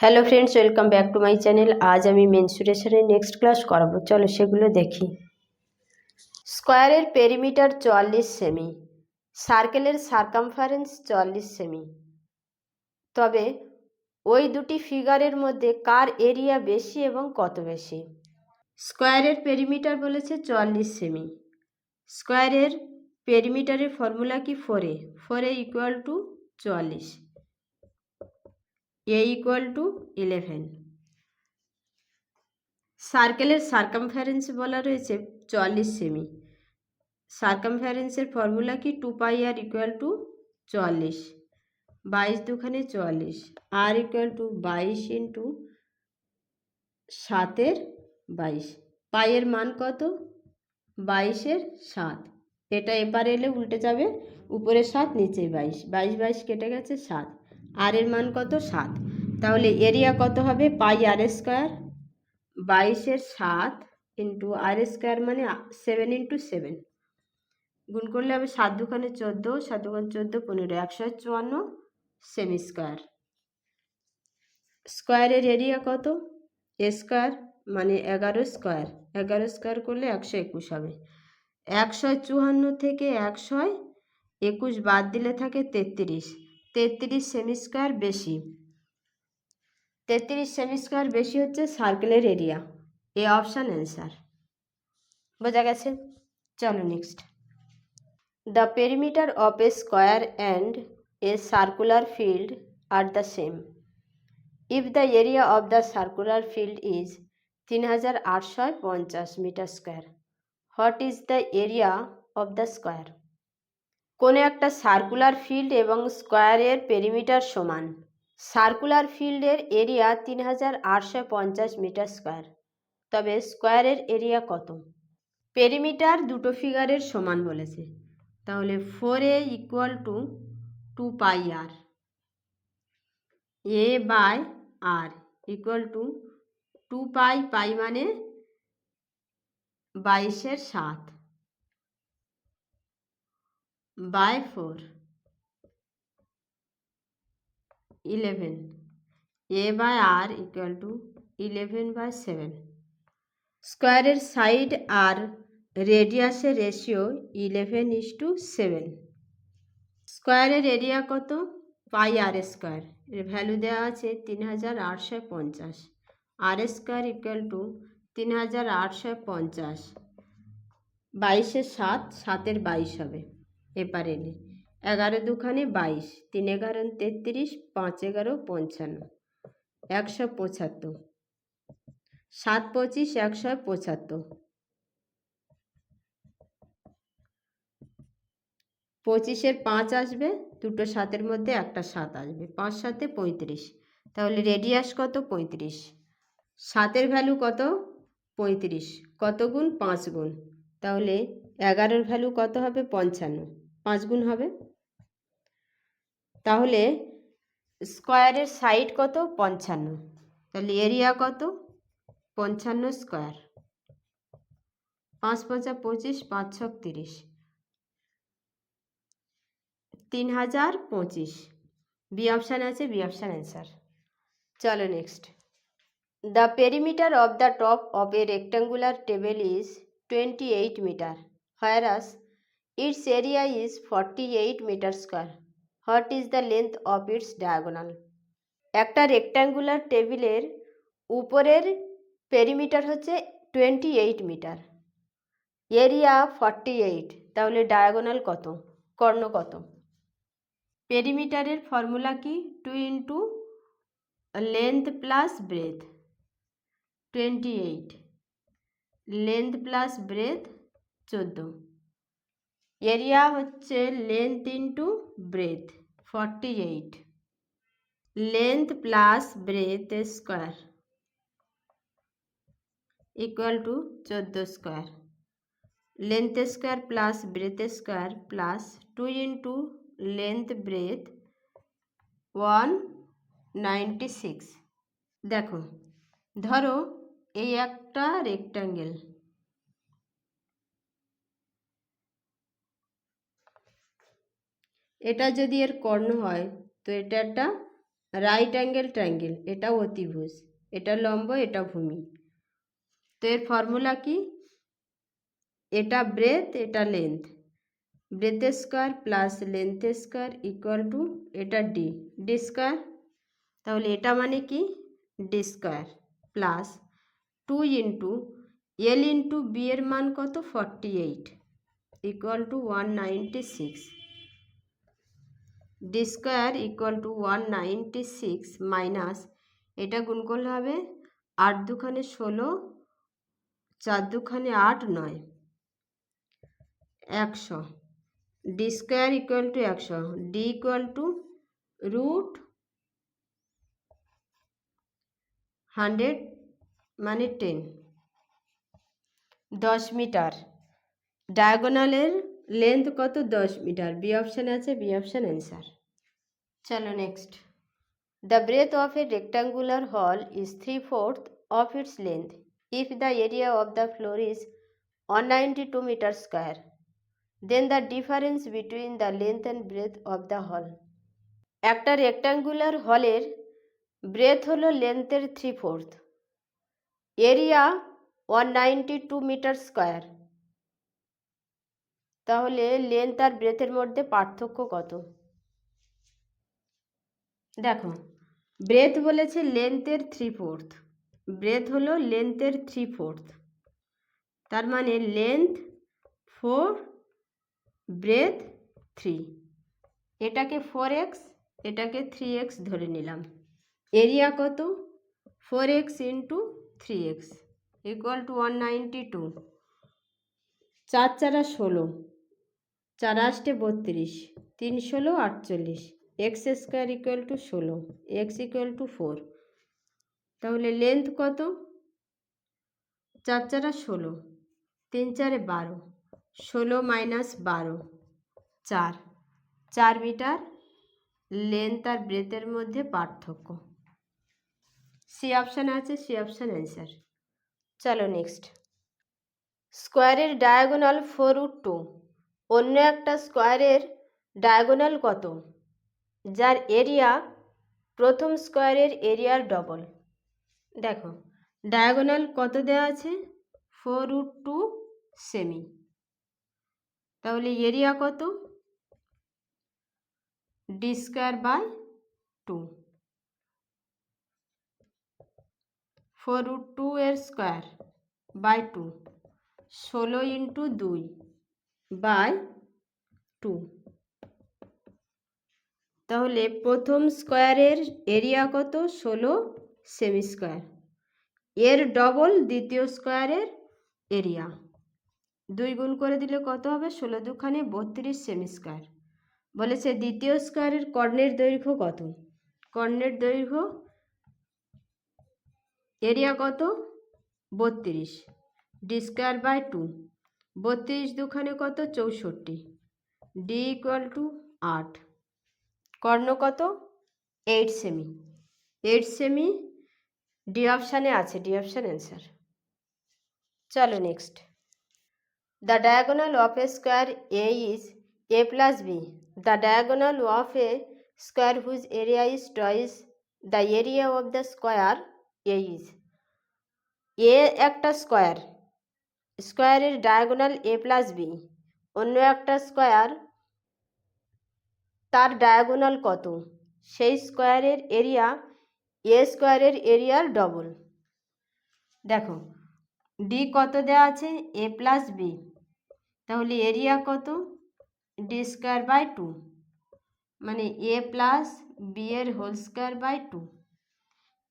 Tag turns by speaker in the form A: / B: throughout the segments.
A: Hello friends, welcome back to my channel. आज আমি মেনসুরেশনের next class করাবো। চলো সেগুলো দেখি। স্কোয়ারের পেরিমিটার 44 সেমি, সার্কেলের সারকামফারেন্স 44 সেমি। তবে ওই দুটি ফিগারের মধ্যে কার এরিয়া বেশি এবং কত বেশি? স্কোয়ারের পেরিমিটার বলেছে 44 সেমি। স্কোয়ারের পেরিমিটারের ফর্মুলা কি? 4a equal to 44, a equal to 11। সার্কেলের সারকামফারেন্স বলা রয়েছে 44 সেমি। সারকামফারেন্সের ফর্মুলা কি? 2πr ইকুয়াল টু 44, 22 দুখানে 44, আর ইকুয়াল টু 22 ইন্টু 7-এর 22। পাইয়ের মান কত? 22-এর 7। এটা এপারে এলে উল্টে যাবে, উপরে 7 নিচে 22, 22 22 কেটে গেছে 7। আর এর মান কত? 7। তাহলে এরিয়া কত হবে? পাই আর স্কোয়ার, 22-এর 7 ইন্টু আর স্কোয়ার মানে 7 ইন্টু 7, গুণ করলে হবে 7 দুখানে 14, 7 দুখানে 14, 15, 154 সেমি স্কোয়ার। স্কোয়ারের এরিয়া কত? এ স্কোয়ার মানে 11 স্কোয়ার, 11 স্কোয়ার করলে 121 হবে। 154 থেকে 121 বাদ দিলে থাকে 33, 33 সেমি স্কোয়ার বেশি। 33 সেমি স্কোয়ার বেশি হচ্ছে সার্কেলের এরিয়া। A option answer. বোঝা গেছে? চলো next. The perimeter of a square and a circular field are the same if the area of the circular field is 3850 metre square. What is the area of the square? কোনো একটা circular field এবং স্কোয়ারের perimeter সমান। Circular ফিল্ডের area 3850 metre square, তবে স্কোয়ারের area কত? Perimeter দুটো ফিগারের সমান বলেছে, তাহলে 4a equal to 2πr, a by r equal to 2π, pi মানে 22-এর 7 by 4, 11, a by r equal to 11/7। স্কোয়ারের সাইড আর রেডিয়াসের রেশিও 11:7। স্কোয়ারের এরিয়া কত? পাই আর স্কোয়ার, এর ভ্যালু দেওয়া আছে 3850, আর স্কোয়ার ইকুয়াল টু 3850, 22-এর 7, 7-এর 22 হবে এপার এলে। 11 দুখানে 22, 3 11 33, 5 11 55, 175, 7 25 175, 25-এর 5 আসবে, দুটো 7-এর মধ্যে একটা 7 আসবে, 5 7 35। তাহলে রেডিয়াস কত? 35। 7-এর ভ্যালু কত? 35, কত গুণ? 5 গুণ। তাহলে 11-এর ভ্যালু কত হবে? 55, 5 গুণ হবে। তাহলে স্কোয়ারের সাইড কত? 55, তাহলে এরিয়া কত? 55 স্কোয়ার। 5 5 25, 5 6 30, 3025। বি অপশান আছে, বি অপশান অ্যান্সার। চলো next. The perimeter of the top of a rectangular table is 28 metre, whereas its area is 48 metre square. What is the length of its diagonal? একটা rectangular টেবিলের উপরের perimeter হচ্ছে 28 metre, area 48, তাহলে diagonal কত? কর্ণ কত? পেরিমিটারের formula কি? 2 into length plus breadth, 28, length plus breadth 14, area হচ্ছে length into breadth 48, length plus breadth square equal to 14 square, length square plus breadth square plus 2 into length breadth 196। দেখো, ধরো এই একটা rectangle, এটা যদি এর কর্ণ হয় তো এটা একটা রাইট অ্যাঙ্গেল ট্রায়াঙ্গেল, এটা অতিভুজ, এটা লম্ব, এটা ভূমি। তো এর ফর্মুলা কি? এটা ব্রেথ, এটা length, breadth square plus length square equal to এটা ডি, ডি স্কোয়ার। তাহলে এটা মানে কি? D square plus 2 into L into B এর মান কত? 48 equal to 196। D square equal to 196 minus এটা গুণ করলে হবে 8 দুখানে 16, 4 দুখানে 8, 9, 100। D square equal to 100, D equal to root 100 মানে 10, 10 মিটার। ডায়াগোনালের লেন্থ কত? 10 মিটার। বি অপশান আছে, বি অপশান অ্যান্সার। চলো next. The breadth of a rectangular hall is 3/4 of its length if the area of the floor is 192 meter square, then the difference between the length and breadth of the hall. একটা rectangular হলের breadth হলো লেন্থের 3/4, area 192 metre square. তাহলে length আর ব্রেথের মধ্যে পার্থক্য কত? দেখো, breadth বলেছে লেন্থের 3/4, ব্রেথ হলো লেন্থের 3/4, তার মানে লেন্থ 4, ব্রেথ 3। এটাকে 4x, এটাকে 3x ধরে নিলাম। এরিয়া কত? 4x into 3x equal to 192। 4 4 16, 4 8 32, 3 16 48, x square equal two 16, x equal two 4। তাহলে লেন্থ কত? 4 4 16, 3 4 12, 16 মাইনাস 12, 4, 4 মিটার লেন্থ আর ব্রেথের মধ্যে পার্থক্য। সি অপশান আছে, সি অপশান অ্যান্সার। চলো নেক্সট। স্কোয়ারের ডায়াগোনাল 4√2, অন্য একটা স্কোয়ারের ডায়াগোনাল কত যার এরিয়া প্রথম স্কোয়ারের এরিয়ার ডবল? দেখো, ডায়াগোনাল কত দেওয়া আছে? 4√2 সেমি। তাহলে এরিয়া কত? ডি স্কোয়ার বাই 2, 4√2 এর স্কোয়ার বাই 2, 16 ইন্টু 2 বাই 2। তাহলে প্রথম স্কোয়ারের এরিয়া কত? 16 সেমি স্কোয়ার, এর ডবল দ্বিতীয় স্কোয়ারের এরিয়া। 2 গুণ করে দিলে কত হবে? 16 দুখানে 32 সেমি স্কোয়ার। বলেছে দ্বিতীয় স্কোয়ারের কর্ণের দৈর্ঘ্য কত? কর্ণের দৈর্ঘ্য এরিয়া কত? 32, ডি স্কোয়ার বাই 2, 32 দুখানে কত? 64, ডি ইকুয়াল টু 8। কর্ণ কত? 8 সেমি, 8 সেমি ডি অপশানে আছে, ডি অপশান অ্যান্সার। চলো next. The diagonal of a square A is a plus b, the diagonal of a square whose area is twice the area of the square A is. A একটা square, স্কোয়ারের diagonal এ plus B, অন্য একটা square তার diagonal কত? সেই স্কোয়ারের area এ স্কোয়ারের এরিয়ার ডবল। দেখো, ডি কত দেওয়া আছে? এ প্লাস বি, তাহলে এরিয়া কত? ডি স্কোয়ার বাই 2, মানে এ প্লাস বি এর হোল স্কোয়ার বাই 2।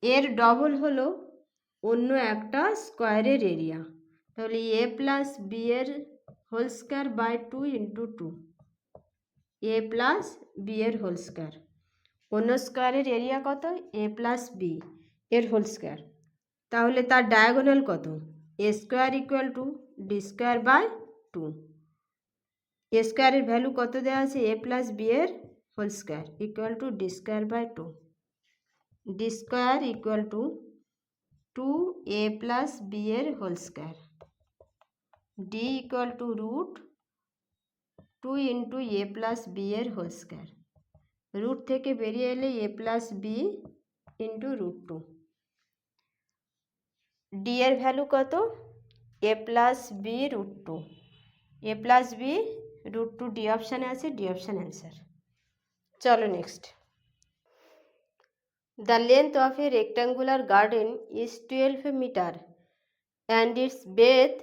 A: এর ডবল হলো অন্য একটা স্কোয়ারের এরিয়া, তাহলে এ প্লাস বি এর whole square by 2 into 2, a plus b এর হোল স্কোয়ার। অন্য স্কোয়ারের এরিয়া কত? এ প্লাস বি এর হোল স্কোয়ার। তাহলে তার ডায়াগোনাল কত? A square equal to d square by 2। এ স্কোয়ারের ভ্যালু কত দেওয়া আছে? এ প্লাস বি এর whole square equal to d square by 2। D square equal to 2a plus b এর whole square, d equal to root 2 into a plus b এর whole square. Root থেকে বেরিয়ে এলে a plus b into √2। D এর value কত? a plus b √2। a plus b √2 D অপশানে আছে, D option answer. চলো next. The length of a rectangular garden is 12 metre and its breadth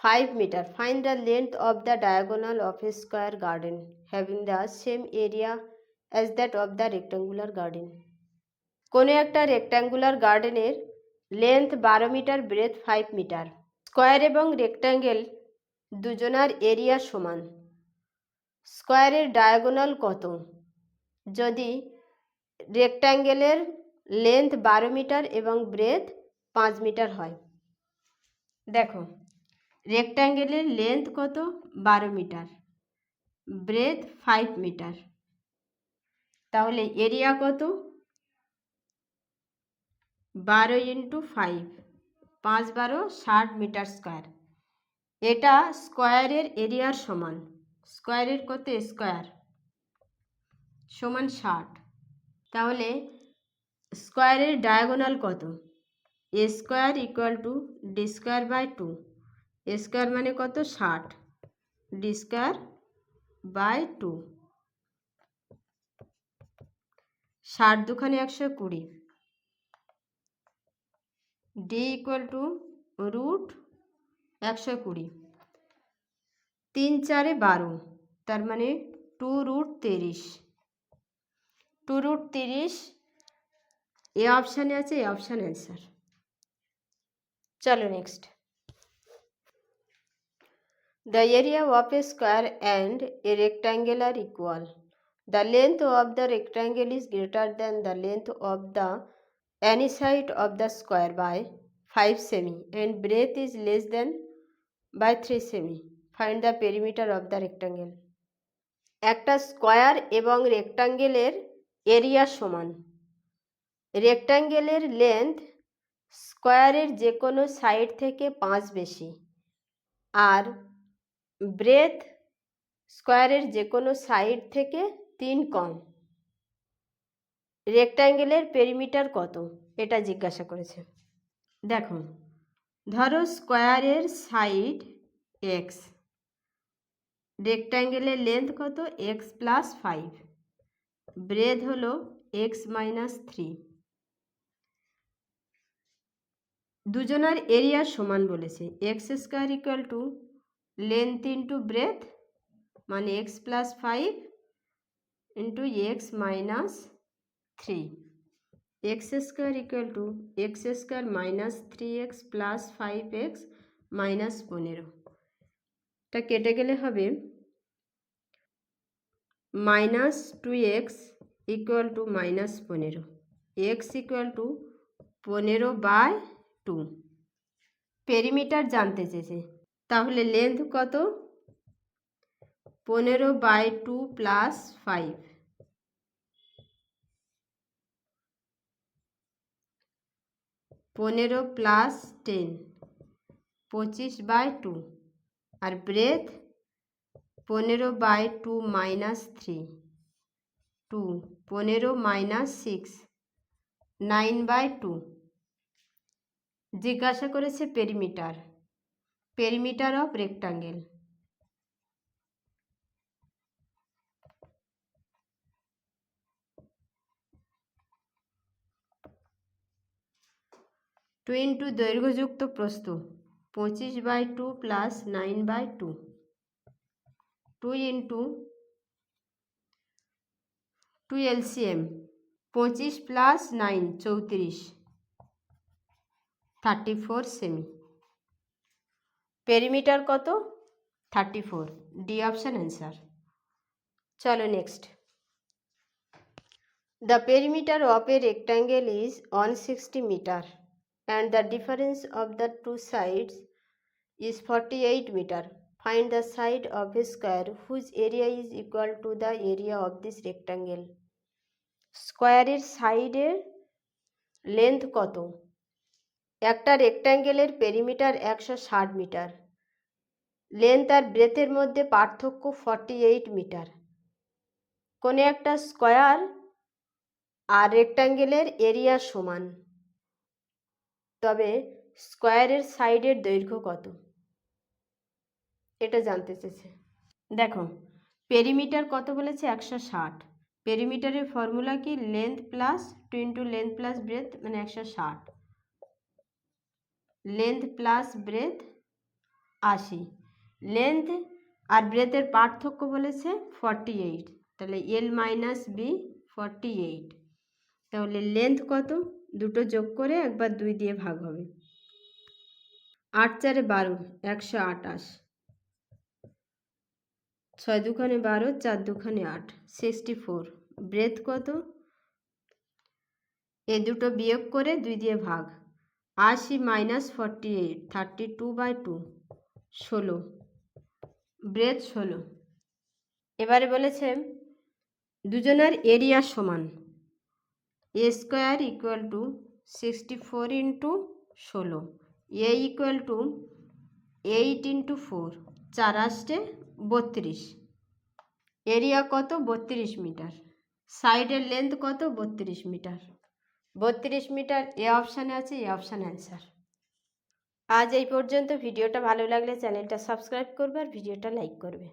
A: 5 meter. Find the length of the diagonal of a square garden having the same area as that of the rectangular garden. কোনো একটা rectangular গার্ডেনের length 12 metre, breadth 5 metre. Square এবং rectangle দুজনার area সমান। স্কোয়ারের diagonal কত? যদি রেক্ট্যাঙ্গেলের লেন্থ 12 মিটার এবং ব্রেথ 5 মিটার হয়। দেখো, রেক্ট্যাঙ্গেলের লেন্থ কত? 12 মিটার, ব্রেথ 5 মিটার। তাহলে এরিয়া কত? 12 ইন্টু 5, 5 12 60 মিটার স্কোয়ার। এটা স্কোয়ারের এরিয়ার সমান। স্কোয়ারের কত? স্কোয়ার সমান 60। তাহলে স্কোয়ারের ডায়াগোনাল কত? A square equal to d square by 2। A square মানে কত? 60, ডি স্কোয়ার বাই 2। 60 দুখানে 120, ডি ইকুয়াল টু √120। 3 4 12, তার মানে 2√30। 2√30 এ অপশানে আছে, এ অপশান অ্যান্সার। চলো next. The area of a square and a rectangle are equal. The length of the rectangle is greater than the length of the any side of the square by 5 semi and breadth is less than by 3 semi. Find the perimeter of the rectangle. একটা square এবং রেক্ট্যাঙ্গেলের area সমান। রেক্ট্যাঙ্গেলের length স্কোয়ারের যে কোনো side থেকে 5 বেশি, আর breadth স্কোয়ারের যে কোনো সাইড থেকে 3 কম। রেক্ট্যাঙ্গেলের পেরিমিটার কত? এটা জিজ্ঞাসা করেছে। দেখো, ধরো স্কোয়ারের সাইড এক্স, রেক্ট্যাঙ্গেলের লেন্থ কত? এক্স প্লাস 5, ব্রেথ হলো এক্স মাইনাস 3। দুজনার এরিয়া সমান বলেছে। X square equal to length into breadth মানে x plus 5 into x minus 3। X square equal to x square minus 3x plus 5x minus 15। এটা কেটে গেলে হবে minus 2x equal to minus 15। X equal to 15/2। Perimeter জানতে চেয়েছে, তাহলে length কত? 15/2 plus 5, 15 plus 10, 25/2। আর ব্রেথ 15/2 মাইনাস 3, 2, 15 মাইনাস 6, 9/2। জিজ্ঞাসা করেছে perimeter, perimeter of rectangle. Two into দৈর্ঘ্যযুক্ত প্রস্থ 25/2 প্লাস 9/2, 2 ইন্টু 2 LCM 25 প্লাস 9 34, 34 সেমি। পেরিমিটার কত? 34, ডি অপশান অ্যান্সার। চলো next. The perimeter of a rectangle is 160 meter and the difference of the two sides is 48 meter. Find the side of a square whose area is equal to the area of this rectangle. স্কোয়ারের সাইডের length কত? একটা রেক্ট্যাঙ্গেলের perimeter 160 metre, length আর ব্রেথের মধ্যে পার্থক্য 48 metre. কোনো একটা square আর রেক্ট্যাঙ্গেলের area সমান, তবে স্কোয়ারের সাইডের দৈর্ঘ্য কত, এটা জানতে চেয়েছে। দেখো, পেরিমিটার কত বলেছে 160। পেরিমিটারের ফর্মুলা কি, length plus 2 into length plus breadth মানে 160, লেন্থ প্লাস ব্রেথ 80, লেন্থ আর ব্রেথের পার্থক্য বলেছে 48, তাহলে এল মাইনাস বি 48। তাহলে লেন্থ কত, দুটো যোগ করে একবার 2 দিয়ে ভাগ হবে, 8 4 12 128, 6 2 12 4 2 8 64। ব্রেথ কত, এ দুটো বিয়োগ করে 2 দিয়ে ভাগ, 80 মাইনাস 48 32/2 16, ব্রেথ 16। এবারে বলেছে দুজনের এরিয়া সমান, a square equal to 64 into 16, a equal to 8 into 4, 4 আসছে 32, এরিয়া কত 32 মিটার, সাইডের লেন্থ কত 32 মিটার। 32 মিটার এ অপশানে আছে, এ অপশান অ্যান্সার। আজ এই পর্যন্ত। ভিডিওটা ভালো লাগলে চ্যানেলটা সাবস্ক্রাইব করবে আর ভিডিওটা লাইক করবে।